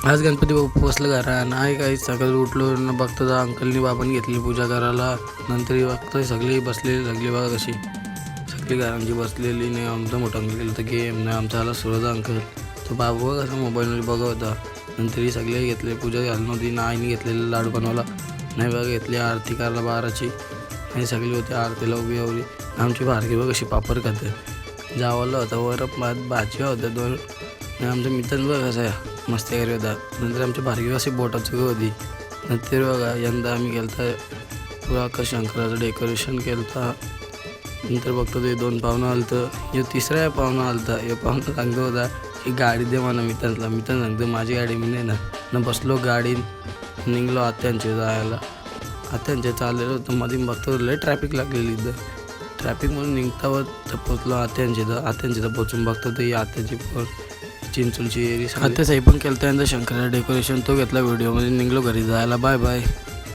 आज गणपती बाप्पा बसलं घरा नाही काही सकाळी उठलो न बघतो तर अंकलनी बाबांनी घेतली पूजा करायला. नंतर बघतोय सगळी बसलेली सगळी बघा कशी सगळी घरांची बसलेली. नाही आमचा मोठा अंकल गेलं तर गेम नाही आमचा आला सुरत अंकल तो बाबू कसा मोबाईलमध्ये बघत होता. नंतर ही सगळे घेतले पूजा झाली नव्हती ना आईने घेतलेलं लाडू बनवला नाही बघा घेतली आरती करायला 12ची आणि सगळी होती आरतीला उभी उभी. आमची बारकी बघ कशी पापड खाते जावाला होता वर भाजी होत्या 2 आणि आमच्या मित्र बघ कसा मस्त वगैरे होता. नंतर आमची बारकी अशी बोटाची होती. नंतर बघा यंदा आम्ही केलं पुरा आकाश शंकराचं डेकोरेशन केलं. नंतर बघतो ते 2 पाहुणं आलं तर हे 3रा पाहुणं आलं तर हे पाहुणं सांगतो होता की गाडी दे मला मित्रांना. मित्र सांगतो माझी गाडी मी नाही ना बसलो गाडीत निघलो आत्यांच्या जायला. आत्यांच्या चाललेलो होतं मध्ये बघतो लय ट्रॅफिक लागलेली इथं. ट्रॅफिकमधून निघतावर तर पोचलो आत्यांच्या तर पोचून बघतो तर ही आत्याची चिंचोलची एरी आत्या साई पण केलं त्यानंतर शंकराचं डेकोरेशन तो घेतला व्हिडिओमध्ये. निघलो घरी जायला. Bye bye.